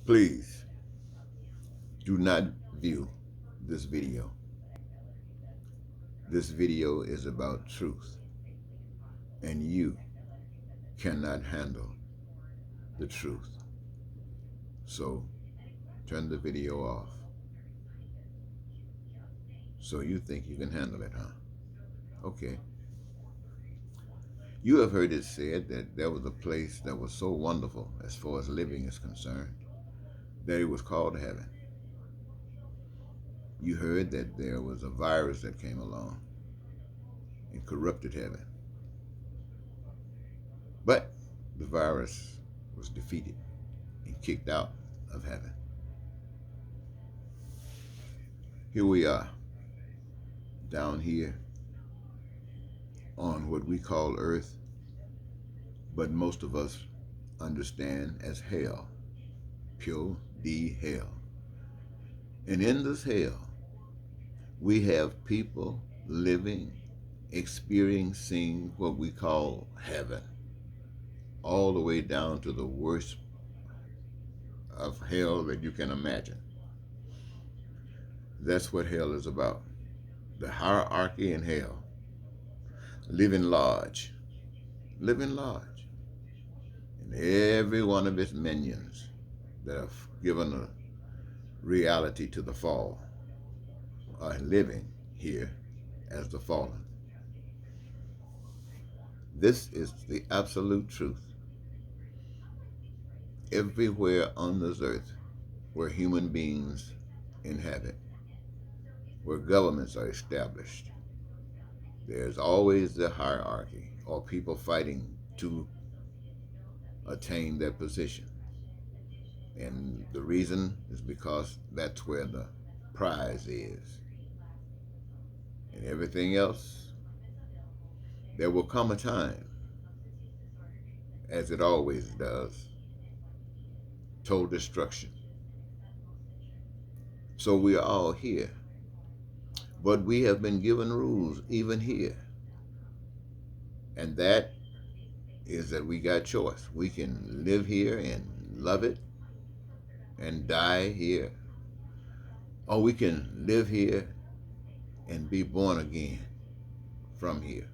Please do not view this video. This video is about truth, and you cannot handle the truth. So turn the video off. So you think you can handle it, huh? Okay. You have heard it said that there was a place that was so wonderful as far as living is concerned that it was called heaven. You heard that there was a virus that came along and corrupted heaven. But the virus was defeated and kicked out of heaven. Here we are, down here on what we call earth, but most of us understand as hell, pure D hell. And in this hell, we have people living, experiencing what we call heaven, all the way down to the worst of hell that you can imagine. That's what hell is about. The hierarchy in hell. Living large. And every one of its minions that have given a reality to the fall are living here as the fallen. This is the absolute truth. Everywhere on this earth where human beings inhabit, where governments are established, there's always the hierarchy or people fighting to attain that position. And the reason is because that's where the prize is. And everything else, there will come a time, as it always does, total destruction. So we are all here. But we have been given rules even here. And that is that we got choice. We can live here and love it and die here. Or we can live here and be born again from here.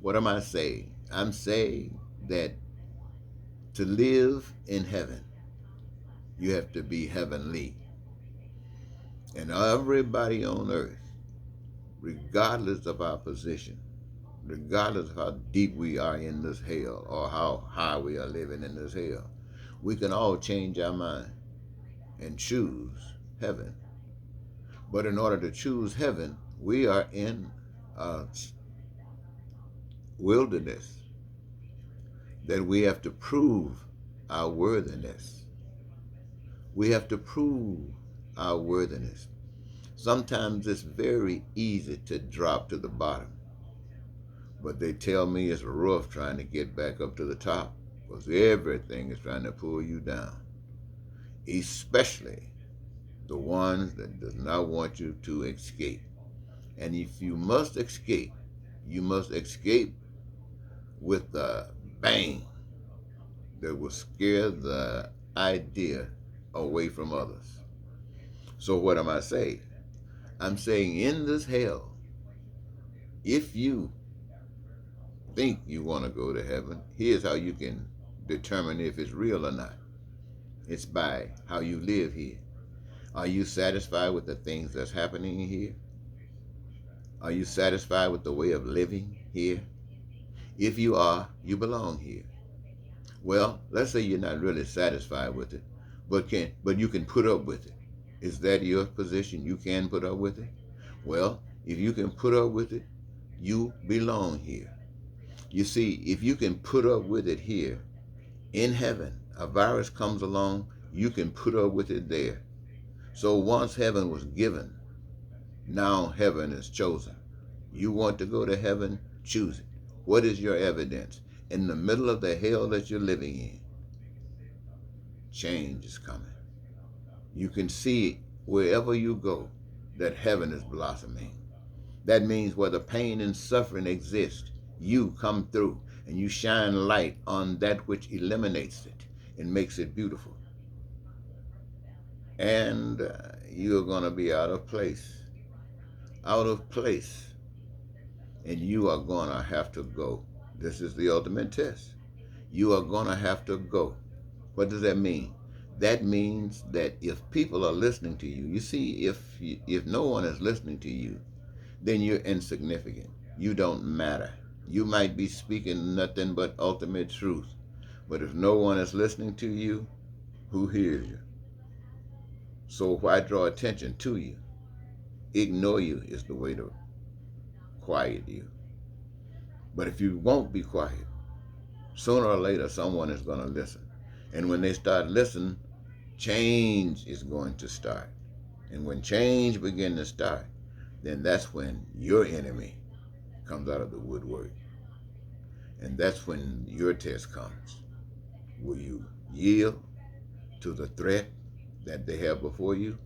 What am I saying? I'm saying that to live in heaven, you have to be heavenly. And everybody on earth, regardless of our position, regardless of how deep we are in this hell or how high we are living in this hell, we can all change our mind and choose heaven. But in order to choose heaven, we are in a wilderness that we have to prove our worthiness. We have to prove our worthiness. Sometimes it's very easy to drop to the bottom, but they tell me it's rough trying to get back up to the top because everything is trying to pull you down, especially the ones that does not want you to escape. And if you must escape, you must escape with a bang that will scare the idea away from others. So what am I saying? I'm saying in this hell, if you think you want to go to heaven, here's how you can determine if it's real or not. It's by how you live here. Are you satisfied with the things that's happening here? Are you satisfied with the way of living here? If you are, you belong here. Well, let's say you're not really satisfied with it, but you can put up with it. Is that your position? You can put up with it? Well, if you can put up with it, you belong here. You see, if you can put up with it here, in heaven, a virus comes along, you can put up with it there. So once heaven was given, now heaven is chosen. You want to go to heaven, choose it. What is your evidence? In the middle of the hell that you're living in, change is coming. You can see wherever you go that heaven is blossoming. That means where the pain and suffering exist, you come through and you shine light on that which eliminates it and makes it beautiful. And you're going to be out of place. Out of place. And you are going to have to go. This is the ultimate test. You are going to have to go. What does that mean? That means that if people are listening to you, you see, if no one is listening to you, then you're insignificant. You don't matter. You might be speaking nothing but ultimate truth. But if no one is listening to you, who hears you? So why draw attention to you? Ignore you is the way to quiet you. But if you won't be quiet, sooner or later someone is going to listen. And when they start listening, change is going to start. And when change begins to start, then that's when your enemy comes out of the woodwork. And that's when your test comes. Will you yield to the threat that they have before you?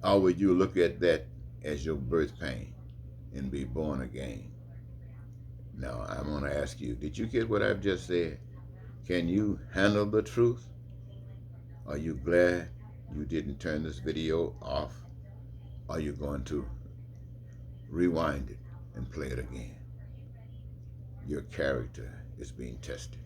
Or will you look at that as your birth pain and be born again? Now, I'm going to ask you, did you get what I've just said? Can you handle the truth? Are you glad you didn't turn this video off? Are you going to rewind it and play it again? Your character is being tested.